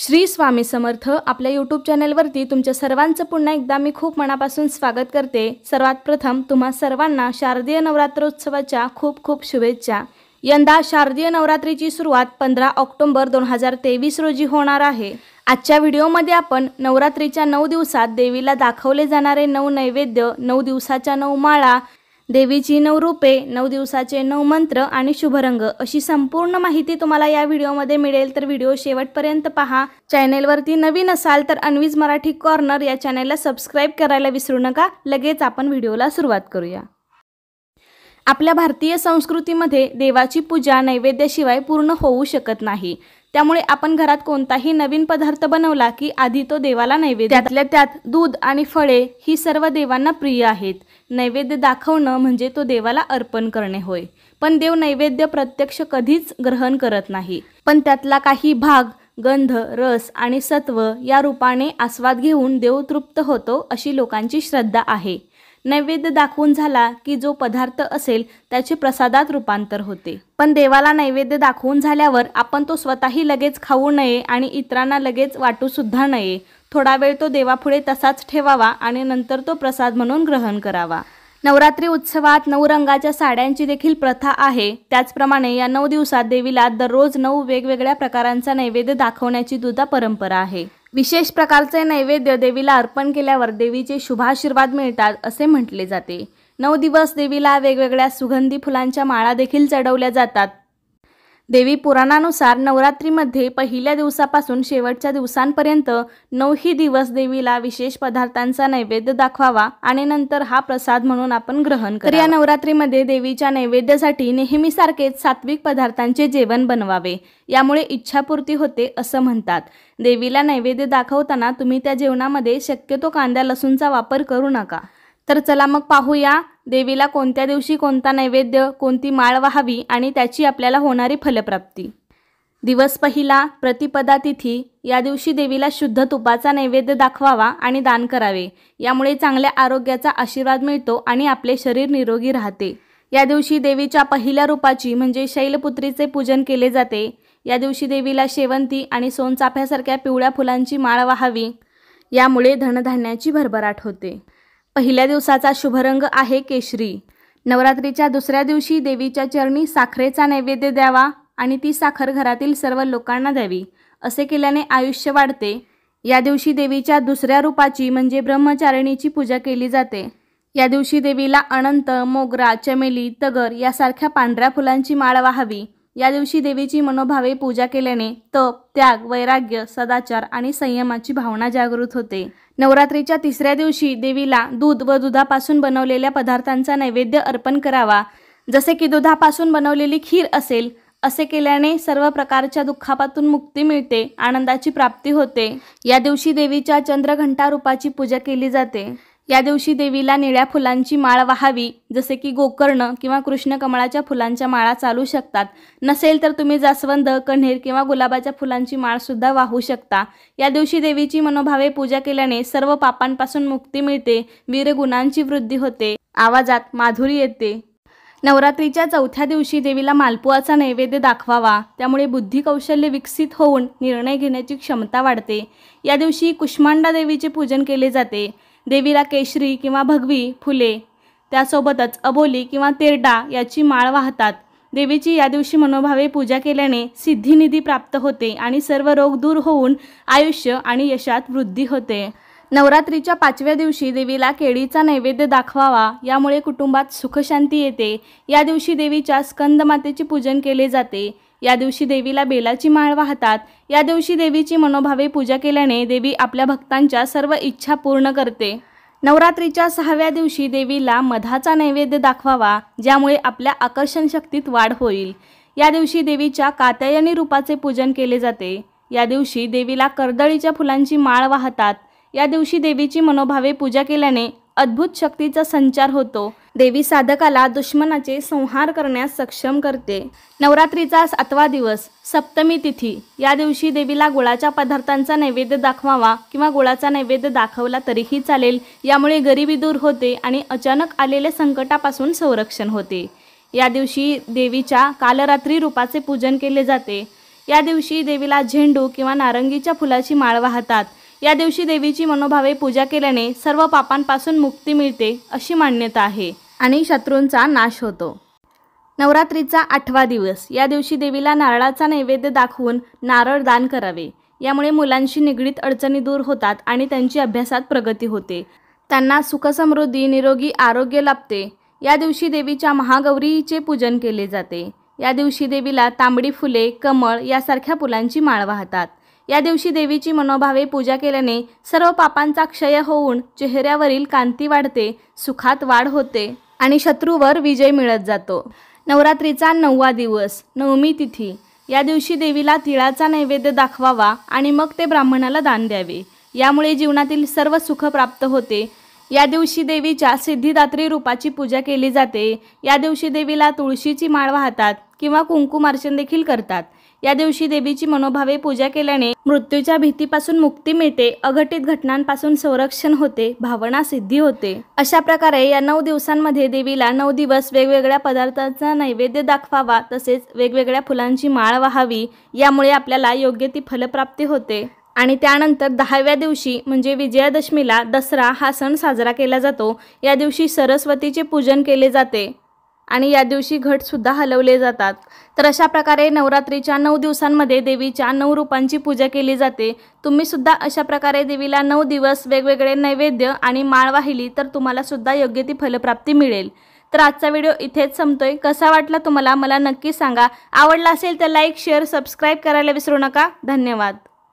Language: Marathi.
श्री स्वामी समर्थ आपल्या यूट्यूब चॅनलवरती तुमच्या सर्वांचं पुन्हा एकदा मी खूप मनापासून स्वागत करते। सर्वात प्रथम तुम्हा सर्वांना शारदीय नवरात्रोत्सवाच्या खूप खूप शुभेच्छा। यंदा शारदीय नवरात्रीची सुरुवात 15 ऑक्टोबर 2023 रोजी होणार आहे। आजच्या व्हिडिओमध्ये आपण नवरात्रीच्या 9 दिवसात देवीला दाखवले जाणारे 9 नैवेद्य, 9 दिवसाच्या 9 माळा, देवीची 9 रूपे, 9 दिवसाचे 9 मंत्र आणि शुभरंग अशी संपूर्ण माहिती तुम्हाला या व्हिडिओमध्ये मिळेल। तर व्हिडिओ शेवटपर्यंत पहा। चॅनलवरती नवीन असाल तर अन्वीज मराठी कॉर्नर या चॅनलला सबस्क्राइब करायला विसरू नका। लगेच आपण व्हिडिओला सुरुवात करूया। आपल्या भारतीय संस्कृतीमध्ये देवाची पूजा नैवेद्याशिवाय पूर्ण होऊ शकत नाही। त्यामुळे आपण घरात कोणताही नवीन पदार्थ बनवला की आधी तो देवाला नैवेद्य, त्यातल्या त्यात दूध आणि फळे ही सर्व देवांना प्रिय आहेत। नैवेद्य दाखवणं म्हणजे तो देवाला अर्पण करणे होय। पण देव नैवेद्य प्रत्यक्ष कधीच ग्रहण करत नाही, पण त्यातला काही भाग गंध, रस आणि सत्व या रूपाने आस्वाद घेऊन देव तृप्त होतो अशी लोकांची श्रद्धा आहे। नैवेद्य दाखवून झाला की जो पदार्थ असेल त्याचे प्रसादात रूपांतर होते। पण देवाला नैवेद्य दाखवून झाल्यावर आपण तो स्वतःही लगेच खाऊ नये आणि इतरांना लगेच वाटू सुद्धा नये। थोडा वेळ तो देवापुढे तसाच ठेवावा आणि नंतर तो प्रसाद म्हणून ग्रहण करावा। नवरात्री उत्सवात 9 रंगाच्या साड्यांची देखील प्रथा आहे। त्याचप्रमाणे या 9 दिवसात देवीला दररोज 9 वेगवेगळ्या प्रकारांचा नैवेद्य दाखवण्याची सुद्धा परंपरा आहे। विशेष प्रकारचे नैवेद्य देवीला अर्पण केल्यावर देवीचे शुभाशीर्वाद मिळतात असे म्हटले जाते। 9 दिवस देवीला वेगवेगळ्या सुगंधी फुलांच्या माळा देखील चढवल्या जातात। देवी पुराणानुसार नवरात्रीमध्ये पहिल्या दिवसापासून शेवटच्या दिवसांपर्यंत 9ही दिवस देवीला विशेष पदार्थांचा नैवेद्य दाखवावा आणि नंतर हा प्रसाद म्हणून आपण ग्रहण करावे। तर या नवरात्रीमध्ये देवीच्या नैवेद्यासाठी नेहमीसारखेच सात्विक पदार्थांचे जेवण बनवावे, यामुळे इच्छापूर्ती होते असं म्हणतात। देवीला नैवेद्य दाखवताना तुम्ही त्या जेवणामध्ये शक्यतो कांदा लसूणचा वापर करू नका। तर चला मग पाहूया देवीला कोणत्या दिवशी कोणता नैवेद्य, कोणती माळ वाहावी आणि त्याची आपल्याला होणारी फलप्राप्ती। दिवस पहिला प्रतिपदा तिथी, या दिवशी देवीला शुद्ध तुपाचा नैवेद्य दाखवावा आणि दान करावे। यामुळे चांगल्या आरोग्याचा आशीर्वाद मिळतो आणि आपले शरीर निरोगी राहते। या दिवशी देवीच्या पहिल्या रूपाची म्हणजे शैलपुत्रीचे पूजन केले जाते। या दिवशी देवीला शेवंती आणि सोनचाफ्यासारख्या पिवळ्या फुलांची माळ वाहावी, यामुळे धनधान्याची भरभराट होते। पहिल्या दिवसाचा शुभरंग आहे केशरी। नवरात्रीच्या दुसऱ्या दिवशी देवीच्या चरणी साखरेचा नैवेद्य द्यावा आणि ती साखर घरातील सर्व लोकांना द्यावी। असे केल्याने आयुष्य वाढते। या दिवशी देवीच्या दुसऱ्या रूपाची म्हणजे ब्रह्मचारिणीची पूजा केली जाते। या दिवशी देवीला अनंत, मोगरा, चमेली, तगर यासारख्या पांढऱ्या फुलांची माळ वाहावी। या दिवशी देवीची मनोभावे पूजा केल्याने तप, त्याग, वैराग्य, सदाचार आणि संयमाची भावना जागृत होते। नवरात्रीच्या तिसऱ्या दिवशी देवीला दूध व दुधापासून बनवलेल्या पदार्थांचा नैवेद्य अर्पण करावा। जसे की दुधापासून बनवलेली खीर असेल। असे केल्याने सर्व प्रकारच्या दुःखापासून मुक्ती मिळते, आनंदाची प्राप्ती होते। या दिवशी देवीच्या चंद्रघंटा रूपाची पूजा केली जाते। या दिवशी देवीला निळ्या फुलांची माळ वाहावी, जसे की गोकर्ण किंवा कृष्ण कमळाच्या फुलांच्या माळा चालू शकतात। नसेल तर तुम्ही जास्वंद, कण्हेर किंवा गुलाबाच्या फुलांची माळ सुद्धा वाहू शकता। या दिवशी देवीची मनोभावे पूजा केल्याने सर्व पापांपासून मुक्ती मिळते, वीरगुणांची वृद्धी होते, आवाजात माधुरी येते। नवरात्रीच्या चौथ्या दिवशी देवीला मालपुआचा नैवेद्य दाखवावा, त्यामुळे बुद्धी कौशल्य विकसित होऊन निर्णय घेण्याची क्षमता वाढते। या दिवशी कुष्मांडा देवीचे पूजन केले जाते। देवीला केशरी किंवा भगवी फुले, त्यासोबतच अबोली किंवा तेरडा याची माळ वाहतात। देवीची या दिवशी मनोभावे पूजा केल्याने सिद्धिनिधी प्राप्त होते आणि सर्व रोग दूर होऊन आयुष्य आणि यशात वृद्धी होते। नवरात्रीच्या 5व्या दिवशी देवीला केळीचा नैवेद्य दाखवावा, यामुळे कुटुंबात सुखशांती येते। या दिवशी देवीच्या स्कंदमातेचे पूजन केले जाते। या दिवशी देवीला बेलाची माळ वाहतात। या दिवशी देवीची मनोभावे पूजा केल्याने देवी आपल्या भक्तांच्या सर्व इच्छा पूर्ण करते। नवरात्रीच्या 6व्या दिवशी देवीला मधाचा नैवेद्य दाखवावा, ज्यामुळे आपल्या आकर्षण शक्तीत वाढ होईल। या दिवशी देवीच्या कात्यायनी रूपाचे पूजन केले जाते। या दिवशी देवीला कर्दळीच्या फुलांची माळ वाहतात। या दिवशी देवीची मनोभावे पूजा केल्याने अद्भुत शक्तीचा संचार होतो। देवी साधकाला दुश्मनाचे संहार करण्यास सक्षम करते। नवरात्रीचा 7वा दिवस सप्तमी तिथी, या दिवशी देवीला गुळाच्या पदार्थांचा नैवेद्य दाखवावा किंवा गुळाचा नैवेद्य दाखवला तरीही चालेल। यामुळे गरिबी दूर होते आणि अचानक आलेल्या संकटापासून संरक्षण होते। या दिवशी देवीच्या कालरात्री रूपाचे पूजन केले जाते। या दिवशी देवीला झेंडू किंवा नारंगीच्या फुलाची माळ वाहतात। या दिवशी देवीची मनोभावे पूजा केल्याने सर्व पापांपासून मुक्ती मिळते अशी मान्यता आहे आणि शत्रूंचा नाश होतो। नवरात्रीचा 8वा दिवस, या दिवशी देवीला नारळाचा नैवेद्य दाखवून नारळ दान करावे। यामुळे मुलांशी निगडीत अडचणी दूर होतात आणि त्यांची अभ्यासात प्रगती होते, त्यांना सुखसमृद्धी निरोगी आरोग्य लाभते। या दिवशी देवीच्या महागौरीचे पूजन केले जाते। या दिवशी देवीला तांबडी फुले, कमळ यासारख्या फुलांची माळ वाहतात। या दिवशी देवीची मनोभावे पूजा केल्याने सर्व पापांचा क्षय होऊन चेहऱ्यावरील कांती वाढते, सुखात वाढ होते आणि शत्रूवर विजय मिळत जातो। नवरात्रीचा 9वा दिवस, नवमी तिथी, या दिवशी देवीला तिळाचा नैवेद्य दाखवावा आणि मग ते ब्राह्मणाला दान द्यावे। यामुळे जीवनातील सर्व सुख प्राप्त होते। या दिवशी देवीच्या सिद्धिदात्री रूपाची पूजा केली जाते। या दिवशी देवीला तुळशीची माळ वाहतात किंवा कुंकुमार्चन देखील करतात। या दिवशी देवीची मनोभावे पूजा केल्याने मृत्यूच्या भीतीपासून मुक्ती मिळते, अघटित घटनांपासून संरक्षण होते, भावना सिद्धी होते। अशा प्रकारे या 9 दिवसांमध्ये देवीला 9 दिवस वेगवेगळ्या पदार्थांचा नैवेद्य दाखवावा, तसेच वेगवेगळ्या फुलांची माळ वाहावी। यामुळे आपल्याला योग्य ती फलप्राप्ती होते आणि त्यानंतर 10व्या दिवशी म्हणजे विजयादशमीला दसरा हा सण साजरा केला जातो। या दिवशी सरस्वतीचे पूजन केले जाते आणि या दिवशी घट सुद्धा हलवले जातात। तर अशा प्रकारे नवरात्रीच्या 9 दिवसांमध्ये देवीच्या 9 रूपांची पूजा केली जाते। तुम्ही सुद्धा अशा प्रकारे देवीला 9 दिवस वेगवेगळे नैवेद्य आणि माळ वाहिली तर तुम्हाला सुद्धा योग्य ती फलप्राप्ती मिळेल। तर आजचा व्हिडिओ इथेच संपतोय। कसा वाटला तुम्हाला मला नक्की सांगा। आवडला असेल तर लाईक, शेअर, सबस्क्राईब करायला विसरू नका। धन्यवाद।